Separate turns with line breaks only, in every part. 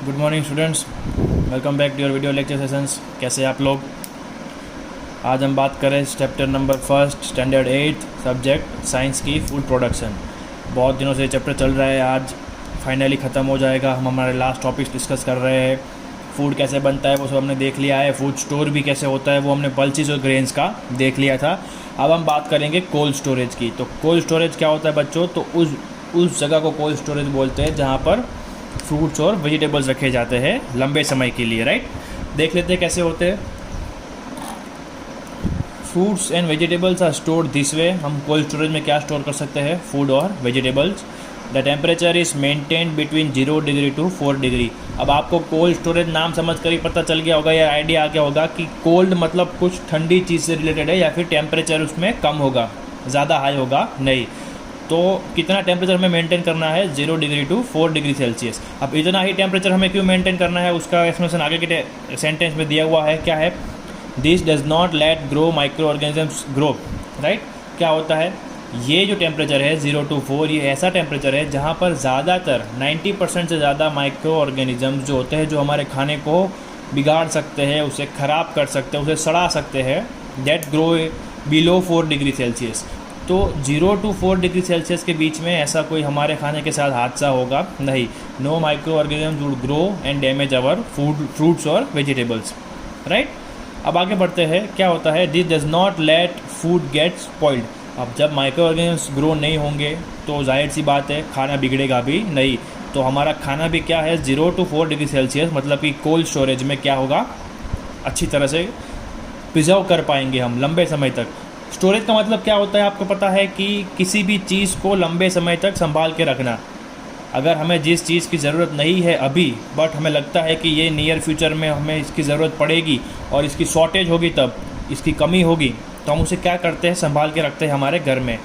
Good morning students, welcome back to your video lecture sessions. कैसे आप लोग? आज हम बात करें chapter number first standard 8 subject science की फूड प्रोडक्शन। बहुत दिनों से चैप्टर चल रहा है, आज फाइनली ख़त्म हो जाएगा। हम हमारे लास्ट टॉपिक्स डिस्कस कर रहे हैं। फूड कैसे बनता है वो सब हमने देख लिया है, फूड स्टोर भी कैसे होता है वो हमने पल्सेस और ग्रेन्स का देख लिया था। अब हम बात करेंगे कोल्ड स्टोरेज की। तो कोल्ड स्टोरेज क्या होता है बच्चों? तो उस जगह को कोल्ड स्टोरेज बोलते हैं जहाँ पर फ्रूट्स और वेजिटेबल्स रखे जाते हैं लंबे समय के लिए, राइट। देख लेते हैं कैसे होते हैं। Fruits and vegetables are stored this way. हम कोल्ड स्टोरेज में क्या स्टोर कर सकते हैं? फूड और vegetables. The temperature is maintained between 0 degree to 4 degree. अब आपको कोल्ड स्टोरेज नाम समझ कर ही पता चल गया होगा या आइडिया आ गया होगा कि कोल्ड मतलब कुछ ठंडी चीज़ से रिलेटेड है या फिर टेम्परेचर उसमें कम होगा, ज़्यादा हाई होगा नहीं। तो कितना टेम्परेचर हमें मेंटेन करना है? 0 डिग्री टू 4 डिग्री सेल्सियस। अब इतना ही टेम्परेचर हमें क्यों मेंटेन करना है, उसका एक्सप्लेनेशन आगे के सेंटेंस में दिया हुआ है। क्या है? This does not late grow micro organisms grow, right. क्या होता है? ये जो टेम्परेचर है 0 टू 4, ये ऐसा टेम्परेचर है जहाँ पर ज़्यादातर 90% से ज़्यादा माइक्रो ऑर्गेनिजम्स जो होते हैं, जो हमारे खाने को बिगाड़ सकते हैं, उसे ख़राब कर सकते हैं, उसे सड़ा सकते हैं, that grow below 4 degree Celsius. तो 0 टू 4 डिग्री सेल्सियस के बीच में ऐसा कोई हमारे खाने के साथ हादसा होगा नहीं। No micro organisms would grow and damage our fruits और वेजिटेबल्स, राइट। अब आगे बढ़ते हैं। क्या होता है? This does not let food get spoiled. अब जब माइक्रो ऑर्गेनिजम्स ग्रो नहीं होंगे तो जाहिर सी बात है खाना बिगड़ेगा भी नहीं। तो हमारा खाना भी क्या है? 0 टू 4 डिग्री सेल्सियस, मतलब कि कोल्ड स्टोरेज में क्या होगा? अच्छी तरह से प्रिजर्व कर पाएंगे हम लंबे समय तक। स्टोरेज का मतलब क्या होता है? आपको पता है कि किसी भी चीज़ को लंबे समय तक संभाल के रखना। अगर हमें जिस चीज़ की ज़रूरत नहीं है अभी, बट हमें लगता है कि ये नियर फ्यूचर में हमें इसकी ज़रूरत पड़ेगी और इसकी शॉर्टेज होगी, तब इसकी कमी होगी, तो हम उसे क्या करते हैं? संभाल के रखते हैं हमारे घर में।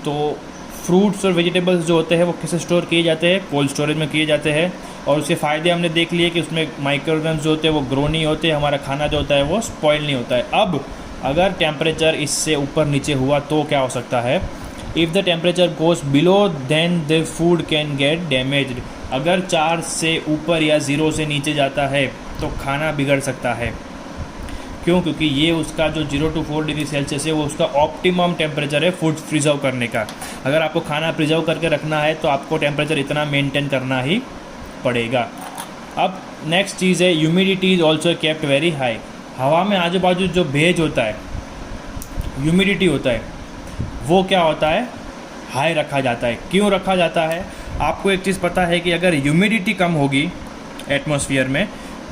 तो फ्रूट्स और वेजिटेबल्स जो होते हैं वो किसे स्टोर किए जाते हैं? कोल्ड स्टोरेज में किए जाते हैं। और उसके फ़ायदे हमने देख लिए कि उसमें माइक्रो ऑर्गेनिजम्स जो होते हैं वो ग्रो नहीं होते, हमारा खाना जो होता है वो स्पॉइल नहीं होता है। अब अगर टेम्परेचर इससे ऊपर नीचे हुआ तो क्या हो सकता है? If the temperature goes below then the food can get damaged. अगर 4 से ऊपर या 0 से नीचे जाता है तो खाना बिगड़ सकता है। क्यों? क्योंकि ये उसका जो 0 टू 4 डिग्री सेल्सियस है वो उसका ऑप्टिमम टेम्परेचर है फूड प्रिजर्व करने का। अगर आपको खाना प्रिजर्व करके रखना है तो आपको टेम्परेचर इतना मेंटेन करना ही पड़ेगा। अब नेक्स्ट चीज़ है, humidity is also kept very high. हवा में आजू बाजू जो भेज होता है, ह्यूमिडिटी होता है, वो क्या होता है? हाई रखा जाता है। क्यों रखा जाता है? आपको एक चीज़ पता है कि अगर ह्यूमिडिटी कम होगी एटमॉस्फेयर में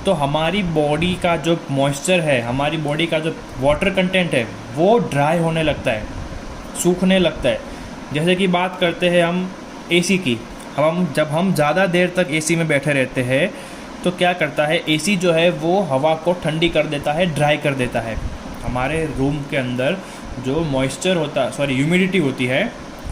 तो हमारी बॉडी का जो मॉइस्चर है, हमारी बॉडी का जो वाटर कंटेंट है वो ड्राई होने लगता है, सूखने लगता है। जैसे कि बात करते हैं हम एसी की। जब हम ज़्यादा देर तक एसी में बैठे रहते हैं तो क्या करता है? एसी जो है वो हवा को ठंडी कर देता है, ड्राई कर देता है। हमारे रूम के अंदर जो मॉइस्चर होता है, ह्यूमिडिटी होती है,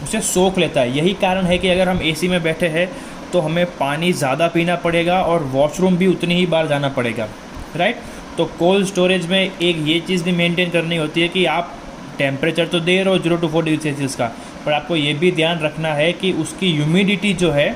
उसे सोख लेता है। यही कारण है कि अगर हम एसी में बैठे हैं तो हमें पानी ज़्यादा पीना पड़ेगा और वॉशरूम भी उतनी ही बार जाना पड़ेगा, राइट। तो कोल्ड स्टोरेज में एक ये चीज़ भी मेंटेन करनी होती है कि आप टेम्परेचर तो दे रहे हो 0 टू 4 डिग्री सेल्सियस का, पर आपको ये भी ध्यान रखना है कि उसकी ह्यूमिडिटी जो है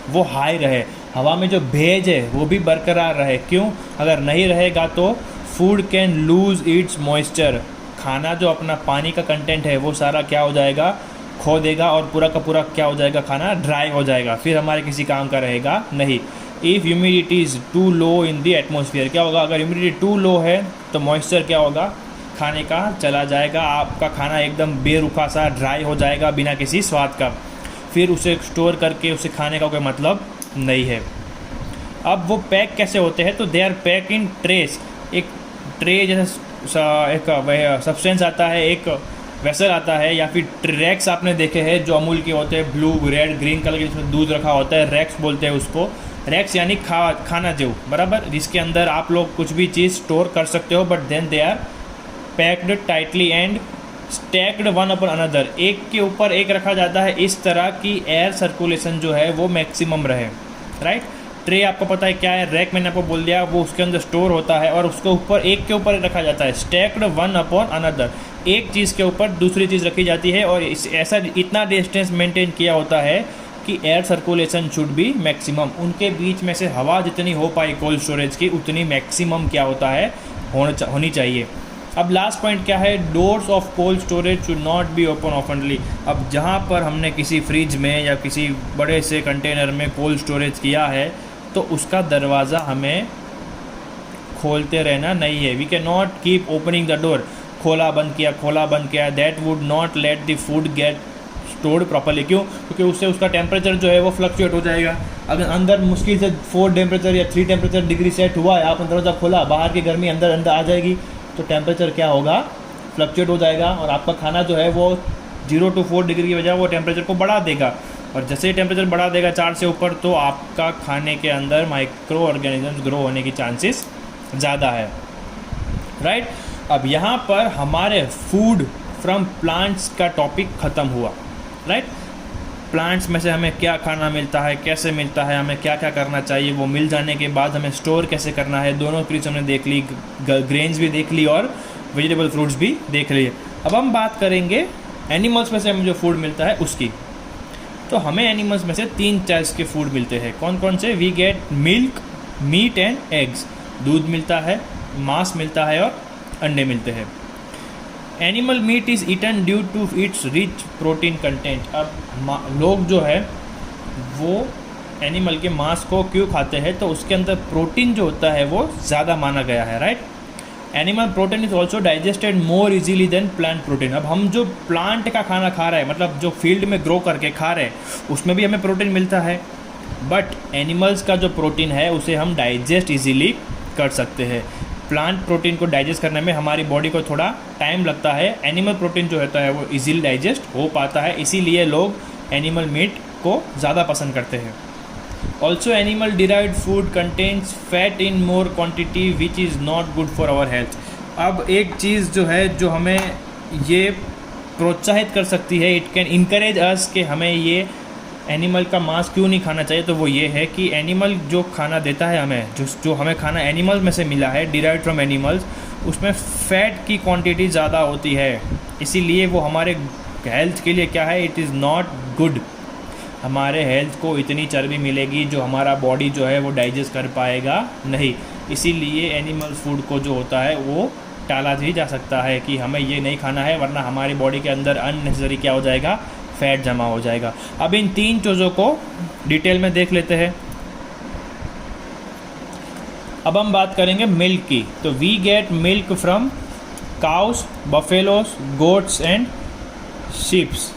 वो हाई रहे, हवा में जो भेज है वो भी बरकरार रहे। क्यों? अगर नहीं रहेगा तो food can lose its moisture. खाना जो अपना पानी का कंटेंट है वो सारा क्या हो जाएगा? खो देगा और पूरा का पूरा क्या हो जाएगा? खाना ड्राई हो जाएगा, फिर हमारे किसी काम का रहेगा नहीं। If humidity is too low in the atmosphere, क्या होगा? अगर ह्यूमिडिटी टू लो है तो मॉइस्चर क्या होगा? खाने का चला जाएगा, आपका खाना एकदम बेरुखा सा ड्राई हो जाएगा बिना किसी स्वाद का। फिर उसे स्टोर करके उसे खाने का कोई मतलब नहीं है। अब वो पैक कैसे होते हैं? तो they are pack in trays. एक ट्रे जैसा एक सब्सटेंस आता है, एक वेसल आता है, या फिर रैक्स आपने देखे हैं जो अमूल के होते हैं, ब्लू रेड ग्रीन कलर के, जिसमें दूध रखा होता है, रैक्स बोलते हैं उसको। रैक्स यानी खाना जो बराबर, जिसके अंदर आप लोग कुछ भी चीज़ स्टोर कर सकते हो, but then they are packed tightly and stacked one upon another. एक के ऊपर एक रखा जाता है इस तरह की एयर सर्कुलेशन जो है वो मैक्सिमम रहे, राइट। ट्रे आपको पता है क्या है? रैक मैंने आपको बोल दिया, वो उसके अंदर स्टोर होता है और उसके ऊपर एक के ऊपर रखा जाता है, स्टैक्ड वन अपॉन अनदर। एक चीज़ के ऊपर दूसरी चीज़ रखी जाती है और ऐसा इतना डिस्टेंस मेंटेन किया होता है कि air circulation should be maximum, उनके बीच में से हवा जितनी हो पाए कोल्ड स्टोरेज की उतनी मैक्सिमम क्या होता है होनी चाहिए। अब लास्ट पॉइंट क्या है, doors of cold storage should not be open ऑफनली। अब जहाँ पर हमने किसी फ्रिज में या किसी बड़े से कंटेनर में कोल्ड स्टोरेज किया है तो उसका दरवाज़ा हमें खोलते रहना नहीं है। We can not keep opening the door, खोला बंद किया, that would not let the food get stored properly. क्यों? क्योंकि उससे उसका टेम्परेचर जो है वो फ्लक्चुएट हो जाएगा। अगर अंदर मुश्किल से 4 टेम्परेचर या 3 टेम्परेचर डिग्री सेट हुआ है, आपने दरवाज़ा खोला, बाहर की गर्मी अंदर आ जाएगी, तो टेम्परेचर क्या होगा, फ्लक्चुएट हो जाएगा और आपका खाना जो है वो 0 to 4 डिग्री की बजाय वो टेम्परेचर को बढ़ा देगा। और जैसे ही टेम्परेचर बढ़ा देगा 4 से ऊपर, तो आपका खाने के अंदर माइक्रो ऑर्गेनिजम्स ग्रो होने की चांसेस ज़्यादा है, राइट। अब यहाँ पर हमारे फूड फ्रॉम प्लांट्स का टॉपिक ख़त्म हुआ, राइट। प्लांट्स में से हमें क्या खाना मिलता है, कैसे मिलता है, हमें क्या क्या करना चाहिए, वो मिल जाने के बाद हमें स्टोर कैसे करना है, दोनों चीज़ हमने देख ली, ग्रेन्स भी देख ली और वेजिटेबल फ्रूट्स भी देख लिए। अब हम बात करेंगे एनिमल्स में से हमें जो फूड मिलता है उसकी। तो हमें एनिमल्स में से 3 टाइप्स के फूड मिलते हैं। कौन कौन से? We get milk, meat and eggs. दूध मिलता है, मांस मिलता है और अंडे मिलते हैं। Animal meat is eaten due to its rich protein content. अब लोग जो है वो एनिमल के मांस को क्यों खाते हैं, तो उसके अंदर प्रोटीन जो होता है वो ज़्यादा माना गया है, right. Animal protein is also digested more easily than plant protein. अब हम जो प्लांट का खाना खा रहे हैं, मतलब जो फील्ड में ग्रो करके खा रहे हैं, उसमें भी हमें प्रोटीन मिलता है, बट एनिमल्स का जो प्रोटीन है उसे हम डाइजेस्ट इजीली कर सकते हैं। प्लांट प्रोटीन को डाइजेस्ट करने में हमारी बॉडी को थोड़ा टाइम लगता है, एनिमल प्रोटीन जो होता है वो इजीली डाइजेस्ट हो पाता है, इसीलिए लोग एनिमल मीट को ज़्यादा पसंद करते हैं। Also animal derived food contains fat in more quantity which is not good for our health. अब एक चीज़ जो है जो हमें ये प्रोत्साहित कर सकती है, इट कैन इनकरेज अस कि हमें ये एनिमल का मांस क्यों नहीं खाना चाहिए, तो वो ये है कि एनिमल जो खाना देता है हमें, जो हमें खाना एनिमल में से मिला है, डिराइव्ड फ्रॉम एनिमल्स, उसमें फ़ैट की क्वांटिटी ज़्यादा होती है, इसीलिए वो हमारे हेल्थ के लिए क्या है, इट इज़ नॉट गुड। हमारे हेल्थ को इतनी चर्बी मिलेगी जो हमारा बॉडी जो है वो डाइजेस्ट कर पाएगा नहीं, इसीलिए एनिमल फूड को जो होता है वो टाला भी जा सकता है कि हमें ये नहीं खाना है, वरना हमारी बॉडी के अंदर अननेसेसरी क्या हो जाएगा, फैट जमा हो जाएगा। अब इन 3 चीज़ों को डिटेल में देख लेते हैं। अब हम बात करेंगे मिल्क की। तो we get milk from cows, buffaloes, goats and sheeps,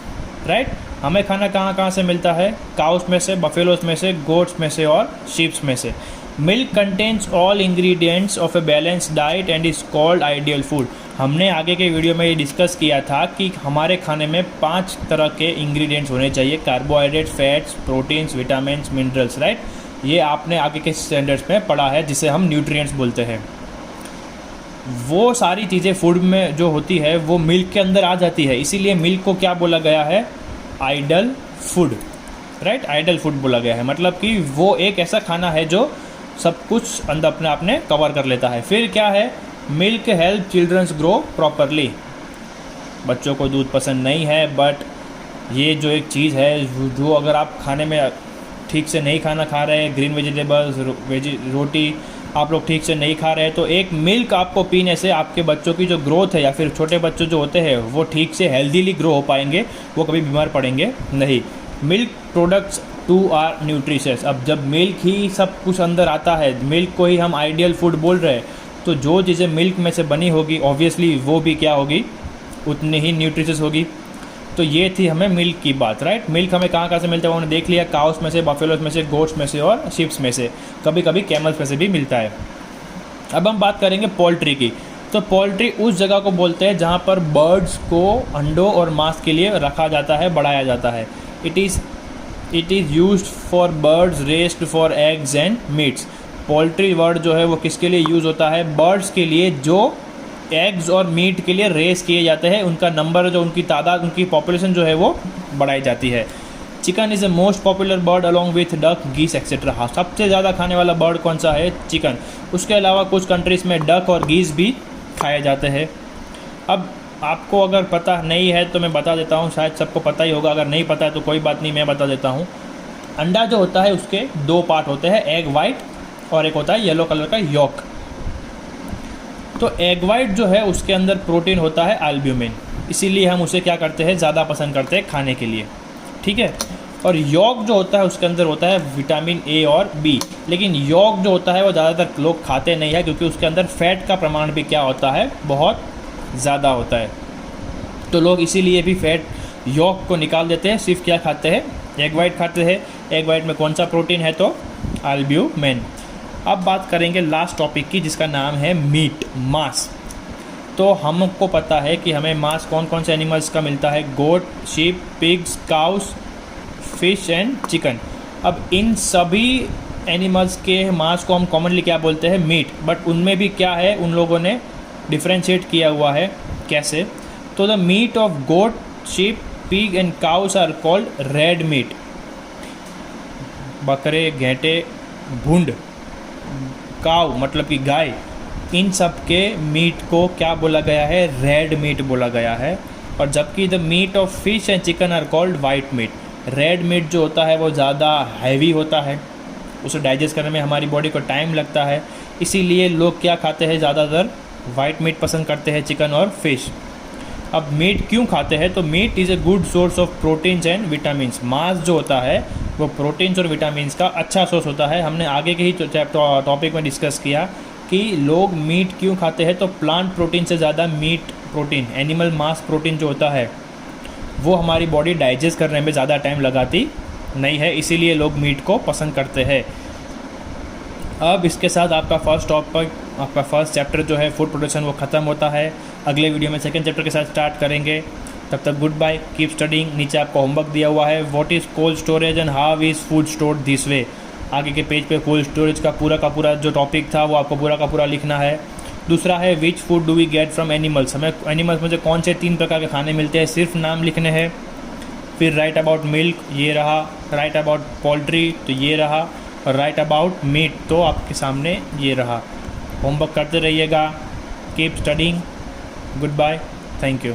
right. हमें खाना कहाँ कहाँ से मिलता है? काउस में से, बफेलोस में से, गोट्स में से और शीप्स में से। Milk contains all ingredients of a balance diet and is called ideal food. हमने आगे के वीडियो में ये डिस्कस किया था कि हमारे खाने में 5 तरह के इंग्रेडिएंट्स होने चाहिए, carbohydrate, fats, proteins, vitamins, minerals, right. ये आपने आगे के स्टैंडर्ड्स में पढ़ा है, जिसे हम न्यूट्रिएंट्स बोलते हैं। वो सारी चीज़ें फूड में जो होती है वो मिल्क के अंदर आ जाती है, इसीलिए मिल्क को क्या बोला गया है? Ideal food, right. Ideal food बोला गया है, मतलब कि वो एक ऐसा खाना है जो सब कुछ अंदर अपने आप ने कवर कर लेता है। फिर क्या है? Milk help childrens grow properly. बच्चों को दूध पसंद नहीं है, बट ये जो एक चीज़ है जो अगर आप खाने में ठीक से नहीं खाना खा रहे हैं, ग्रीन वेजिटेबल्स, रोटी आप लोग ठीक से नहीं खा रहे हैं, तो एक मिल्क आपको पीने से आपके बच्चों की जो ग्रोथ है, या फिर छोटे बच्चों जो होते हैं वो ठीक से हेल्दीली ग्रो हो पाएंगे, वो कभी बीमार पड़ेंगे नहीं। Milk products too are nutritious. अब जब मिल्क ही सब कुछ अंदर आता है, मिल्क को ही हम आइडियल फूड बोल रहे हैं, तो जो चीज़ें मिल्क में से बनी होगी ऑब्वियसली वो भी क्या होगी, उतनी ही न्यूट्रिशियस होगी। तो ये थी हमें मिल्क की बात, राइट। मिल्क हमें कहाँ कहाँ से मिलता है उन्होंने देख लिया, काउस में से, बफेलोस में से, गोट्स में से और शिप्स में से, कभी कभी कैमल्स में से भी मिलता है। अब हम बात करेंगे पोल्ट्री की। तो पोल्ट्री उस जगह को बोलते हैं जहाँ पर बर्ड्स को अंडों और मांस के लिए रखा जाता है, बढ़ाया जाता है। It is used for birds raised for eggs and meets. Poultry word जो है वो किसके लिए यूज़ होता है? बर्ड्स के लिए जो एग्स और मीट के लिए रेस किए जाते हैं, उनका नंबर जो, उनकी तादाद, उनकी पॉपुलेशन जो है वो बढ़ाई जाती है। Chicken is a most popular bird along with duck, गीस एक्सेट्रा। हाँ, सबसे ज़्यादा खाने वाला बर्ड कौन सा है? चिकन। उसके अलावा कुछ कंट्रीज़ में डक और गीस भी खाए जाते हैं। अब आपको अगर पता नहीं है तो मैं बता देता हूँ, शायद सबको पता ही होगा, अगर नहीं पता है तो कोई बात नहीं, मैं बता देता हूँ। अंडा जो होता है उसके दो पार्ट होते हैं, एग वाइट और एक होता है येलो कलर का यॉक। तो एग वाइट जो है उसके अंदर प्रोटीन होता है एल्ब्यूमिन, इसीलिए हम उसे क्या करते हैं, ज़्यादा पसंद करते हैं खाने के लिए, ठीक है। और यॉक जो होता है उसके अंदर होता है विटामिन ए और बी, लेकिन यॉक जो होता है वो ज़्यादातर लोग खाते नहीं है क्योंकि उसके अंदर फैट का प्रमाण भी क्या होता है, बहुत ज़्यादा होता है। तो लोग इसीलिए भी फैट यॉक को निकाल देते हैं, सिर्फ क्या खाते हैं, एग वाइट खाते हैं। एग वाइट में कौन सा प्रोटीन है, तो एल्ब्यूमिन। अब बात करेंगे लास्ट टॉपिक की जिसका नाम है मीट, मांस। तो हमको पता है कि हमें मांस कौन कौन से एनिमल्स का मिलता है, goat, sheep, pigs, cows, fish and chicken. अब इन सभी एनिमल्स के मांस को हम कॉमनली क्या बोलते हैं, मीट। बट उनमें भी क्या है, उन लोगों ने डिफ्रेंशिएट किया हुआ है, कैसे, तो the meat of goat, sheep, pig and cows are called red meat. बकरे, घेंटे, भूंड, काउ मतलब कि गाय, इन सब के मीट को क्या बोला गया है, रेड मीट बोला गया है। और जबकि the meat of fish and chicken are called white meat. Red meat जो होता है वो ज़्यादा हैवी होता है, उसे डाइजेस्ट करने में हमारी बॉडी को टाइम लगता है, इसीलिए लोग क्या खाते हैं, ज़्यादातर वाइट मीट पसंद करते हैं, चिकन और फिश। अब मीट क्यों खाते हैं, तो meat is a good source of proteins and vitamins. मांस जो होता है वो प्रोटीन्स और विटामिन्स का अच्छा सोर्स होता है। हमने आगे के ही टॉपिक में डिस्कस किया कि लोग मीट क्यों खाते हैं, तो प्लांट प्रोटीन से ज़्यादा मीट प्रोटीन, एनिमल मास प्रोटीन जो होता है वो हमारी बॉडी डाइजेस्ट करने में ज़्यादा टाइम लगाती नहीं है, इसीलिए लोग मीट को पसंद करते हैं। अब इसके साथ आपका फर्स्ट चैप्टर जो है फूड प्रोडक्शन वो ख़त्म होता है। अगले वीडियो में सेकंड चैप्टर के साथ स्टार्ट करेंगे। तब तक गुड बाय, कीप स्टडिंग। नीचे आपको होमवर्क दिया हुआ है, what is cold storage and how is food stored this वे। आगे के पेज पे कोल्ड स्टोरेज का पूरा जो टॉपिक था वो आपको पूरा का पूरा लिखना है। दूसरा है which food do we get from animals, हमें एनिमल्स में से कौन से 3 प्रकार के खाने मिलते हैं, सिर्फ नाम लिखने हैं। फिर राइट अबाउट मिल्क, ये रहा, राइट अबाउट पोल्ट्री, तो ये रहा, और राइट अबाउट मीट, तो आपके सामने ये रहा। होमवर्क करते रहिएगा, keep studying, goodbye, thank you.